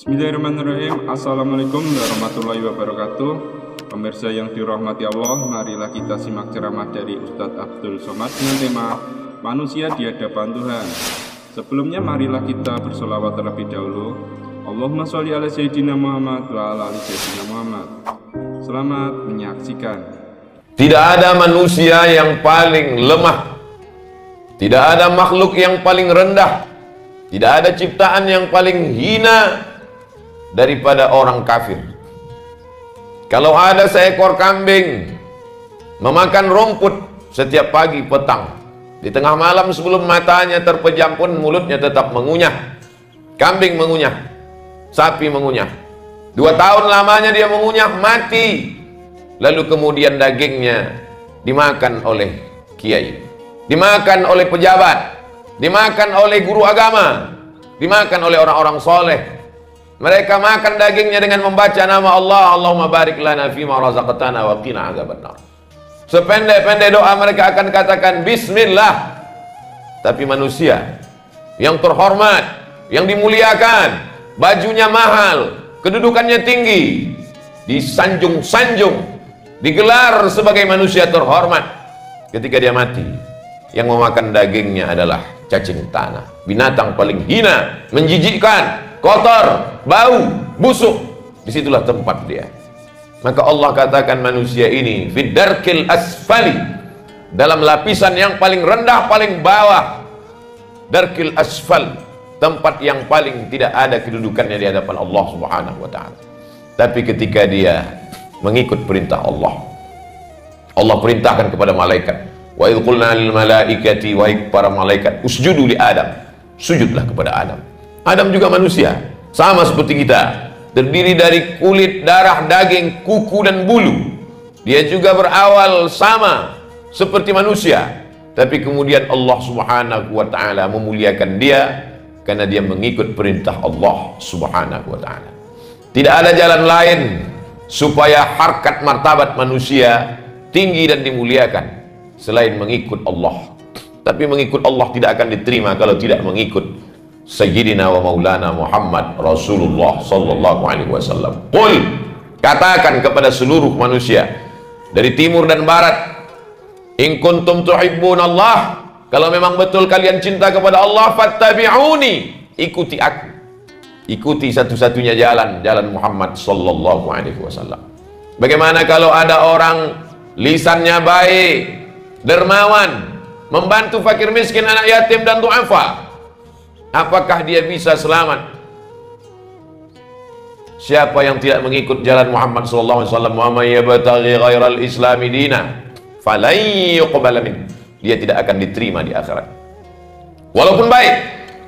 Bismillahirrahmanirrahim. Assalamualaikum warahmatullahi wabarakatuh. Pemirsa yang dirahmati Allah, marilah kita simak ceramah dari Ustadz Abdul Somad dengan tema Manusia di Hadapan Tuhan. Sebelumnya marilah kita bersolawat terlebih dahulu. Allahumma sholli ala Sayyidina Muhammad wa ala ali Sayyidina Muhammad. Selamat menyaksikan. Tidak ada manusia yang paling lemah, tidak ada makhluk yang paling rendah, tidak ada ciptaan yang paling hina daripada orang kafir. Kalau ada seekor kambing memakan rumput setiap pagi petang, di tengah malam sebelum matanya terpejam pun mulutnya tetap mengunyah. Kambing mengunyah, sapi mengunyah, 2 tahun lamanya dia mengunyah, mati. Lalu kemudian dagingnya dimakan oleh kiai, dimakan oleh pejabat, dimakan oleh guru agama, dimakan oleh orang-orang soleh. Mereka makan dagingnya dengan membaca nama Allah, Allahumma barik lana fima razaqtana wa qina adzabannar. Sependek-pendek doa mereka akan katakan bismillah. Tapi manusia yang terhormat, yang dimuliakan, bajunya mahal, kedudukannya tinggi, disanjung-sanjung, digelar sebagai manusia terhormat. Ketika dia mati, yang memakan dagingnya adalah cacing tanah, binatang paling hina, menjijikkan, kotor, bau, busuk. Disitulah tempat dia. Maka Allah katakan manusia ini fid darkil asfali, dalam lapisan yang paling rendah, paling bawah. Darkil asfal, tempat yang paling tidak ada kedudukannya di hadapan Allah Subhanahu wa ta'ala. Tapi ketika dia mengikut perintah Allah, Allah perintahkan kepada malaikat, wa idh qulna lil malaikati, wahai para malaikat, usjudu li Adam, sujudlah kepada Adam. Adam juga manusia, sama seperti kita, terdiri dari kulit, darah, daging, kuku dan bulu. Dia juga berawal sama seperti manusia, tapi kemudian Allah Subhanahu wa ta'ala memuliakan dia karena dia mengikut perintah Allah Subhanahu wa ta'ala. Tidak ada jalan lain supaya harkat martabat manusia tinggi dan dimuliakan selain mengikut Allah. Tapi mengikut Allah tidak akan diterima kalau tidak mengikut Sayyidina wa Maulana Muhammad Rasulullah sallallahu alaihi wasallam. Qul, katakan kepada seluruh manusia dari timur dan barat, in kuntum tuhibbun Allah, kalau memang betul kalian cinta kepada Allah, fattabi'uni, ikuti aku. Ikuti satu-satunya jalan, jalan Muhammad sallallahu alaihi wasallam. Bagaimana kalau ada orang lisannya baik, dermawan, membantu fakir miskin, anak yatim dan du'afa? Apakah dia bisa selamat? Siapa yang tidak mengikut jalan Muhammad sallallahu alaihi wasallam, wa may yabtaghi ghairal islami dina falan yuqbala min, dia tidak akan diterima di akhirat. Walaupun baik,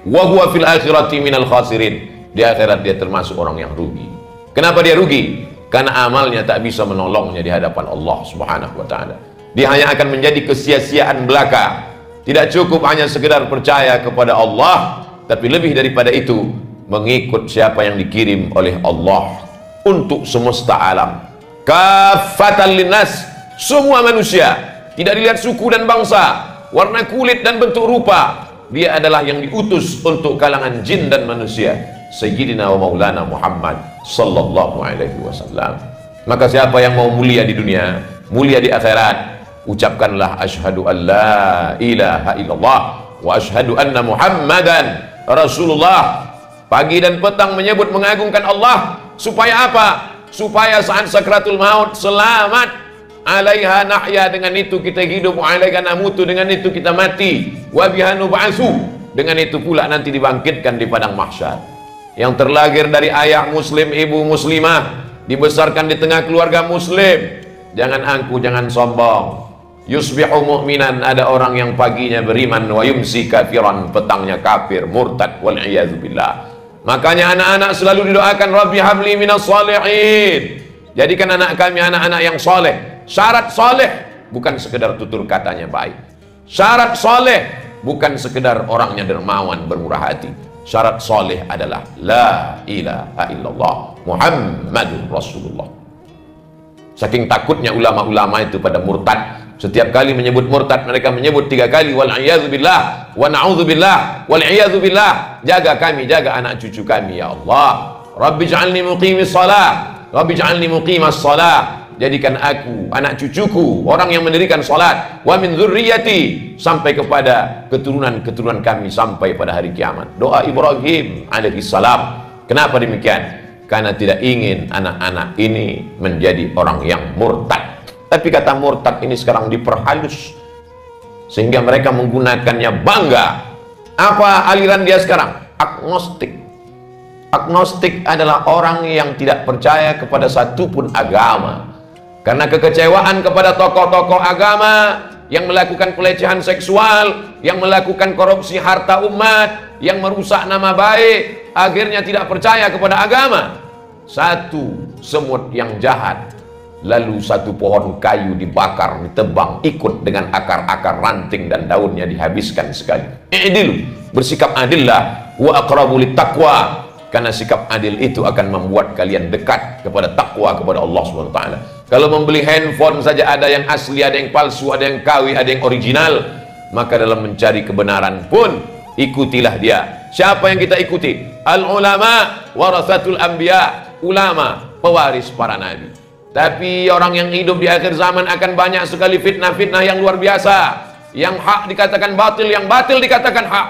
wa huwa fil akhirati minal khasirin, di akhirat dia termasuk orang yang rugi. Kenapa dia rugi? Karena amalnya tak bisa menolongnya di hadapan Allah Subhanahu wa ta'ala. Dia hanya akan menjadi kesia-siaan belaka. Tidak cukup hanya sekedar percaya kepada Allah, tapi lebih daripada itu, mengikut siapa yang dikirim oleh Allah untuk semesta alam. Kafatan linnas, semua manusia, tidak dilihat suku dan bangsa, warna kulit dan bentuk rupa. Dia adalah yang diutus untuk kalangan jin dan manusia, Sayyidina wa Maulana Muhammad sallallahu alaihi wasallam. Maka siapa yang mau mulia di dunia, mulia di akhirat, ucapkanlah asyhadu an la ilaha illallah wa asyhadu anna Muhammadan Rasulullah. Pagi dan petang menyebut mengagungkan Allah. Supaya apa? Supaya saat sakratul maut selamat. Alaiha nahya, dengan itu kita hidup, wa alaiha namutu, dengan itu kita mati, wa biha nub'atsu, dengan itu pula nanti dibangkitkan di padang mahsyar. Yang terlahir dari ayah muslim, ibu muslimah, dibesarkan di tengah keluarga muslim. Jangan angku, jangan sombong. Yusbihu mu'minan, ada orang yang paginya beriman, wa yumsi kafiran, petangnya kafir, murtad, wal iyadzubillah. Makanya anak-anak selalu didoakan, Rabbi habli minas shalihin, jadikan anak kami anak-anak yang soleh. Syarat soleh bukan sekedar tutur katanya baik. Syarat soleh bukan sekedar orangnya dermawan, bermurah hati. Syarat soleh adalah la ilaha illallah Muhammadur Rasulullah. Saking takutnya ulama-ulama itu pada murtad, Setiap kali menyebut murtad, mereka menyebut 3 kali wal'iyadzubillah wa na'udzubillah wal'iyadzubillah. Jaga kami, jaga anak cucu kami ya Allah. Rabbi ja'alni muqimis shalah, Rabbi ja'alni muqimas shalah, jadikan aku, anak cucuku, orang yang mendirikan salat, wa min dzurriyyati, sampai kepada keturunan-keturunan kami sampai pada hari kiamat. Doa Ibrahim alaihi salam. Kenapa demikian? Karena tidak ingin anak-anak ini menjadi orang yang murtad. Tapi kata murtad ini sekarang diperhalus sehingga mereka menggunakannya bangga. Apa aliran dia sekarang? Agnostik. Agnostik adalah orang yang tidak percaya kepada satupun agama. Karena kekecewaan kepada tokoh-tokoh agama yang melakukan pelecehan seksual, yang melakukan korupsi harta umat, yang merusak nama baik, akhirnya tidak percaya kepada agama. Satu semut yang jahat, lalu satu pohon kayu dibakar, ditebang, ikut dengan akar-akar, ranting dan daunnya dihabiskan sekali. I'dilu, bersikap adillah, wa aqrabu littaqwa, karena sikap adil itu akan membuat kalian dekat kepada takwa kepada Allah SWT. Kalau membeli handphone saja ada yang asli, ada yang palsu, ada yang KW, ada yang original, maka dalam mencari kebenaran pun ikutilah dia. Siapa yang kita ikuti? Al-ulama warasatul anbiya, ulama pewaris para nabi. Tapi orang yang hidup di akhir zaman akan banyak sekali fitnah-fitnah yang luar biasa. Yang hak dikatakan batil, yang batil dikatakan hak.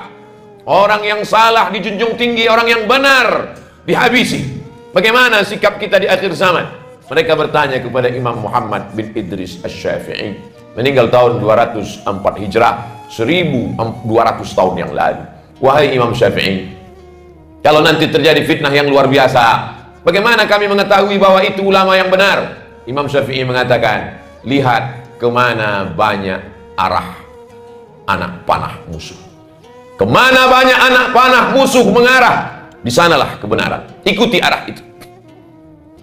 Orang yang salah dijunjung tinggi, orang yang benar dihabisi. Bagaimana sikap kita di akhir zaman? Mereka bertanya kepada Imam Muhammad bin Idris Asy-Syafi'i, meninggal tahun 204 Hijrah, 1200 tahun yang lalu. Wahai Imam Syafi'i, kalau nanti terjadi fitnah yang luar biasa, bagaimana kami mengetahui bahwa itu ulama yang benar? Imam Syafi'i mengatakan, lihat kemana banyak arah anak panah musuh. Kemana banyak anak panah musuh mengarah, di sanalah kebenaran. Ikuti arah itu.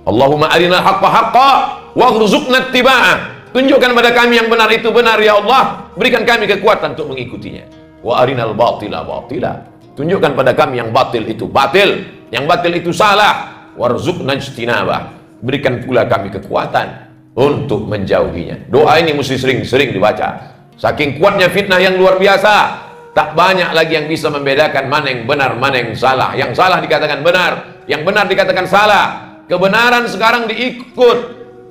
Allahumma arinal haqqa haqqa warzuqna ittiba'ah. Tunjukkan pada kami yang benar itu benar ya Allah, berikan kami kekuatan untuk mengikutinya. Wa arinal batila batila. Tunjukkan pada kami yang batil itu batil, yang batil itu salah. Warzuqna ijtinabah. Berikan pula kami kekuatan untuk menjauhinya. Doa ini mesti sering-sering dibaca. Saking kuatnya fitnah yang luar biasa, tak banyak lagi yang bisa membedakan mana yang benar, mana yang salah. Yang salah dikatakan benar, yang benar dikatakan salah. Kebenaran sekarang diikut,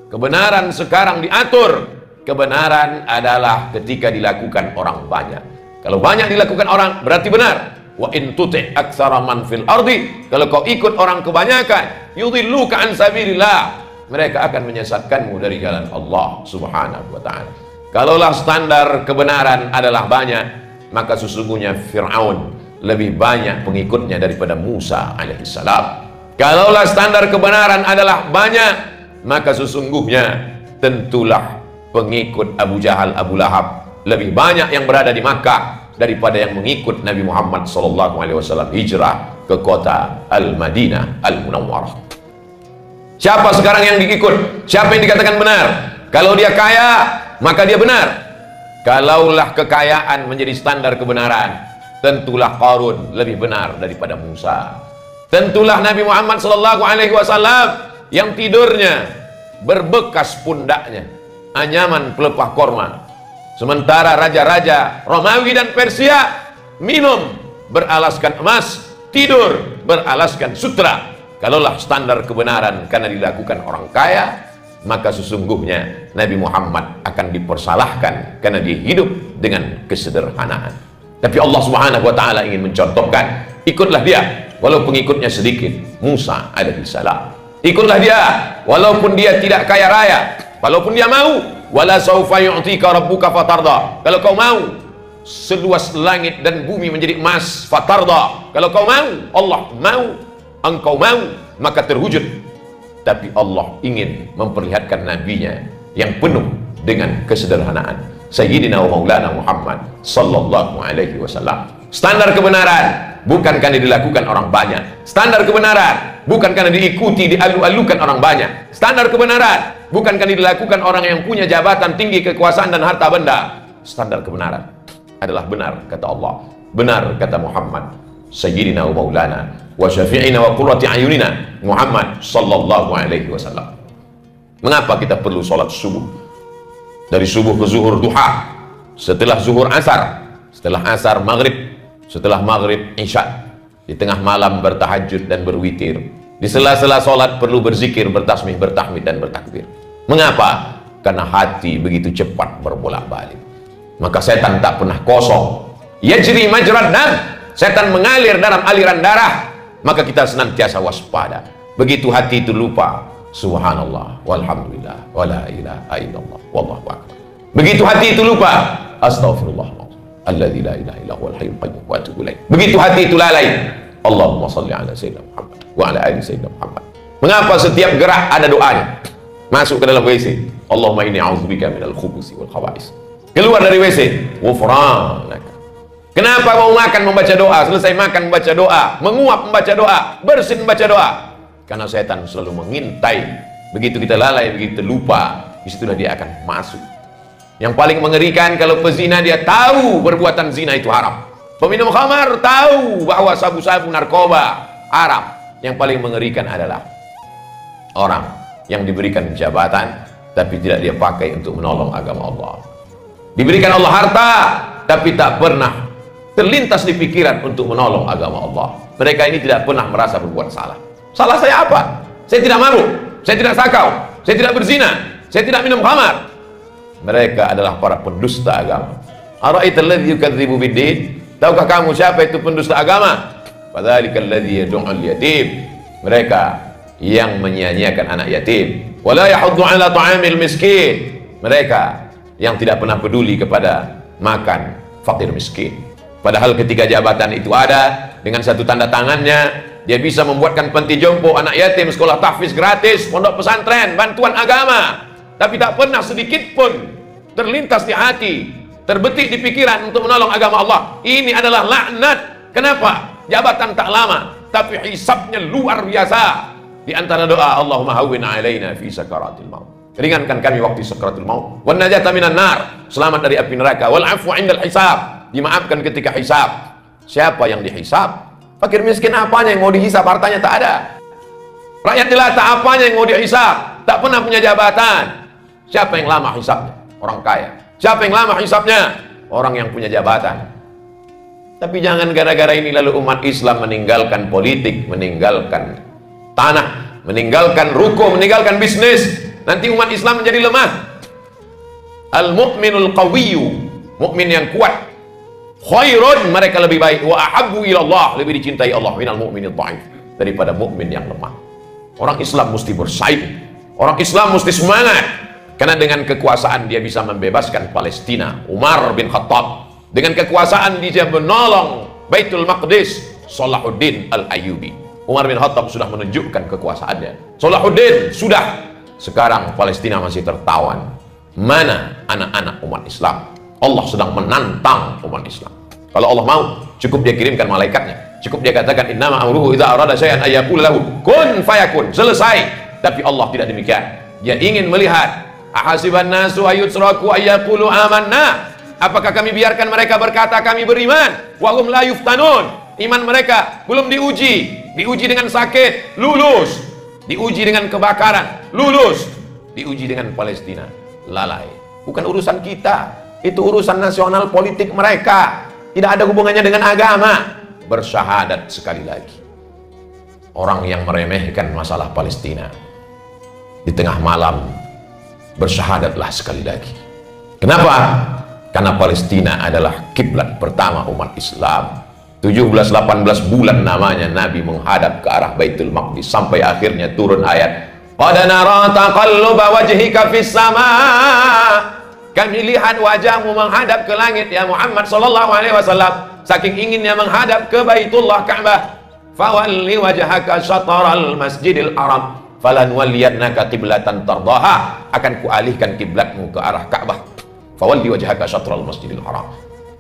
kebenaran sekarang diatur. Kebenaran adalah ketika dilakukan orang banyak. Kalau banyak dilakukan orang berarti benar. Wa in tuti' aktsara man fil ardi, kalau kau ikut orang kebanyakan, yudhilluka an sabilillah, mereka akan menyesatkanmu dari jalan Allah Subhanahu wa taala. Kalaulah standar kebenaran adalah banyak, maka sesungguhnya Fir'aun lebih banyak pengikutnya daripada Musa alaihissalam. Kalaulah standar kebenaran adalah banyak, maka sesungguhnya tentulah pengikut Abu Jahal, Abu Lahab lebih banyak yang berada di Makkah daripada yang mengikut Nabi Muhammad SAW hijrah ke kota Al-Madinah Al-Munawwarah. Siapa sekarang yang diikut? Siapa yang dikatakan benar? Kalau dia kaya, maka dia benar. Kalaulah kekayaan menjadi standar kebenaran, tentulah Qarun lebih benar daripada Musa. Tentulah Nabi Muhammad SAW yang tidurnya berbekas pundaknya anyaman pelepah korma, sementara raja-raja Romawi dan Persia minum beralaskan emas, tidur beralaskan sutra. Kalaulah standar kebenaran karena dilakukan orang kaya, maka sesungguhnya Nabi Muhammad akan dipersalahkan karena dia hidup dengan kesederhanaan. Tapi Allah Subhanahu wa taala ingin mencontohkan, ikutlah dia walau pengikutnya sedikit. Musa alaihissalam, ikutlah dia walaupun dia tidak kaya raya, walaupun dia mau. Wala saufa yu'tika rabbuka fatarda, kalau kau mau seluas langit dan bumi menjadi emas, fatarda, kalau kau mau, Allah mau, engkau mau, maka terwujud. Tapi Allah ingin memperlihatkan nabinya yang penuh dengan kesederhanaan, Sayyidina wa Maulana Muhammad sallallahu alaihi wasallam. Standar kebenaran bukan karena dilakukan orang banyak. Standar kebenaran bukan karena diikuti, dialu-alukan orang banyak. Standar kebenaran bukan karena dilakukan orang yang punya jabatan tinggi, kekuasaan dan harta benda. Standar kebenaran adalah benar kata Allah, benar kata Muhammad Sayyidina wa Maulana wa syafi'ina wa qurrati ayunina Muhammad sallallahu alaihi wasallam. Mengapa kita perlu sholat subuh? Dari subuh ke zuhur duha, setelah zuhur asar, setelah asar maghrib, setelah maghrib isya, di tengah malam bertahajud dan berwitir, Di sela-sela sholat perlu berzikir, bertasbih, bertahmid, dan bertakbir. Mengapa? Karena hati begitu cepat berbolak-balik. Maka setan tak pernah kosong. Yajri majrad dam. Setan mengalir dalam aliran darah. Maka kita senantiasa waspada. Begitu hati itu lupa, subhanallah, walhamdulillah, wala ilaha illallah, wallahu akbar. Begitu hati itu lupa, astaghfirullah, alladzi la ilaha illa huwal hayyul qayyum wa atubu ilaih. Begitu hati itu lalai, Allahumma shalli ala sayyidina Muhammad wa ala ali sayyidina Muhammad. Mengapa setiap gerak ada doanya? Masuk ke dalam WC, Allahumma inni a'udzubika minal khubuthi wal khaba'is. Keluar dari WC, ghufranaka. Kenapa mau makan membaca doa? Selesai makan membaca doa, menguap membaca doa, bersin membaca doa. Karena setan selalu mengintai. Begitu kita lalai, begitu lupa, disitulah dia akan masuk. Yang paling mengerikan kalau pezina dia tahu perbuatan zina itu haram. Peminum khamar tahu bahwa sabu-sabu narkoba haram. Yang paling mengerikan adalah orang yang diberikan jabatan tapi tidak dia pakai untuk menolong agama Allah. Diberikan Allah harta tapi tak pernah terlintas di pikiran untuk menolong agama Allah. Mereka ini tidak pernah merasa berbuat salah. Salah saya apa? Saya tidak mabuk, saya tidak sakau, saya tidak berzina, saya tidak minum khamar. Mereka adalah para pendusta agama. Ara'aital ladzi yukadzibu biddin? Tahukah kamu siapa itu pendusta agama? Fadzalikal ladzi yad'ul yatim. Mereka yang menyia-nyiakan anak yatim. Wala yahuddu 'ala ta'amil miskin. Mereka yang tidak pernah peduli kepada makan fakir miskin. Padahal ketika jabatan itu ada, dengan satu tanda tangannya dia bisa membuatkan panti jompo, anak yatim, sekolah tahfiz gratis, pondok pesantren, bantuan agama. Tapi tak pernah sedikit pun terlintas di hati, terbetik di pikiran untuk menolong agama Allah. Ini adalah laknat. Kenapa? Jabatan tak lama, tapi hisabnya luar biasa. Di antara doa, Allahumma hawwin alaina fi sakaratil maut. Ringankan kami waktu sakaratul maut. Wan najata minan nar. Selamat dari api neraka. Wal afwa indal hisab. Dimaafkan ketika hisab. Siapa yang dihisab? Fakir miskin apanya yang mau dihisab? Hartanya tak ada. Rakyat jelata apanya yang mau dihisab? Tak pernah punya jabatan. Siapa yang lama hisabnya? Orang kaya. Siapa yang lama hisabnya? Orang yang punya jabatan. Tapi jangan gara-gara ini lalu umat Islam meninggalkan politik, meninggalkan tanah, meninggalkan ruko, meninggalkan bisnis. Nanti umat Islam menjadi lemah. Al-mu'minul qawiyyu, mukmin yang kuat, khairun, mereka lebih baik, wa ahabbu ilallah, lebih dicintai Allah minal mu'minil dhaif, daripada mukmin yang lemah. Orang Islam mesti bersaing. Orang Islam mesti semangat. Karena dengan kekuasaan dia bisa membebaskan Palestina. Umar bin Khattab dengan kekuasaan dia menolong Baitul Maqdis, Salahuddin Al-Ayyubi. Umar bin Khattab sudah menunjukkan kekuasaannya. Salahuddin sudah. Sekarang Palestina masih tertawan. Mana anak-anak umat Islam? Allah sedang menantang umat Islam. Kalau Allah mau, cukup dia kirimkan malaikatnya. Cukup dia katakan innama amruhu idza arada syai'an ayyaqul lahu kun fayakun. Selesai. Tapi Allah tidak demikian. Dia ingin melihat ahasiban nasu ayutsraku ayyaqulu amanna. Apakah kami biarkan mereka berkata kami beriman? Wa hum la yuftanun. Iman mereka belum diuji. Diuji dengan sakit, lulus. Diuji dengan kebakaran, lulus. Diuji dengan Palestina, lalai. Bukan urusan kita. Itu urusan nasional politik mereka. Tidak ada hubungannya dengan agama. Bersyahadat sekali lagi. Orang yang meremehkan masalah Palestina, di tengah malam bersyahadatlah sekali lagi. Kenapa? Karena Palestina adalah kiblat pertama umat Islam. 17-18 bulan namanya Nabi menghadap ke arah Baitul Maqdis sampai akhirnya turun ayat qad nara taqalluba wajhika fis sama. Kami lihat wajahmu menghadap ke langit ya Muhammad sallallahu alaihi wasallam. Saking inginnya menghadap ke Baitullah Ka'bah. Fawalli wajhaka syatral masjidil haram falan waliyannaka qiblatan tardaha. Akan kualihkan kiblatmu ke arah Ka'bah. Fawalli wajhaka syatral masjidil haram.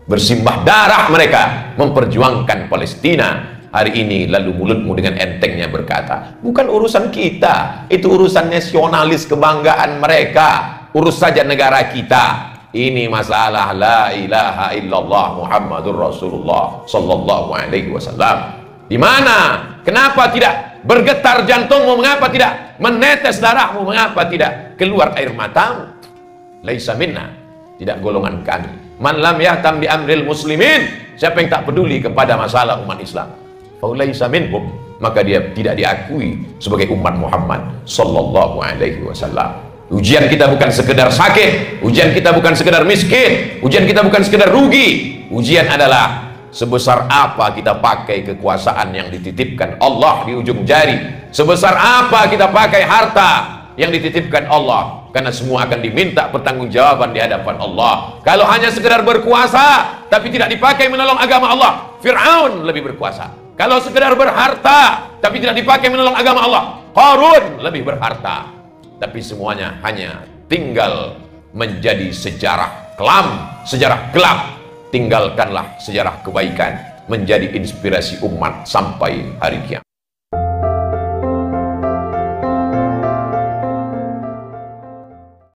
Bersimbah darah mereka memperjuangkan Palestina hari ini, lalu mulutmu dengan entengnya berkata bukan urusan kita, itu urusan nasionalis kebanggaan mereka. Urus saja negara kita. Ini masalah la ilaha illallah Muhammadur Rasulullah sallallahu alaihi wasallam. Di mana? Kenapa tidak bergetar jantungmu? Mengapa tidak menetes darahmu? Mengapa tidak keluar air matamu? Laisa minna, tidak golongan kami. Man lam yahtam bi amril muslimin, siapa yang tak peduli kepada masalah umat Islam, faulaisa minhum, maka dia tidak diakui sebagai umat Muhammad sallallahu alaihi wasallam. Ujian kita bukan sekedar sakit, ujian kita bukan sekedar miskin, ujian kita bukan sekedar rugi. Ujian adalah sebesar apa kita pakai kekuasaan yang dititipkan Allah di ujung jari, sebesar apa kita pakai harta yang dititipkan Allah, karena semua akan diminta pertanggungjawaban di hadapan Allah. Kalau hanya sekedar berkuasa tapi tidak dipakai menolong agama Allah, Fir'aun lebih berkuasa. Kalau sekedar berharta tapi tidak dipakai menolong agama Allah, Qarun lebih berharta. Tapi semuanya hanya tinggal menjadi sejarah kelam, sejarah gelap. Tinggalkanlah sejarah kebaikan menjadi inspirasi umat sampai hari kiamat.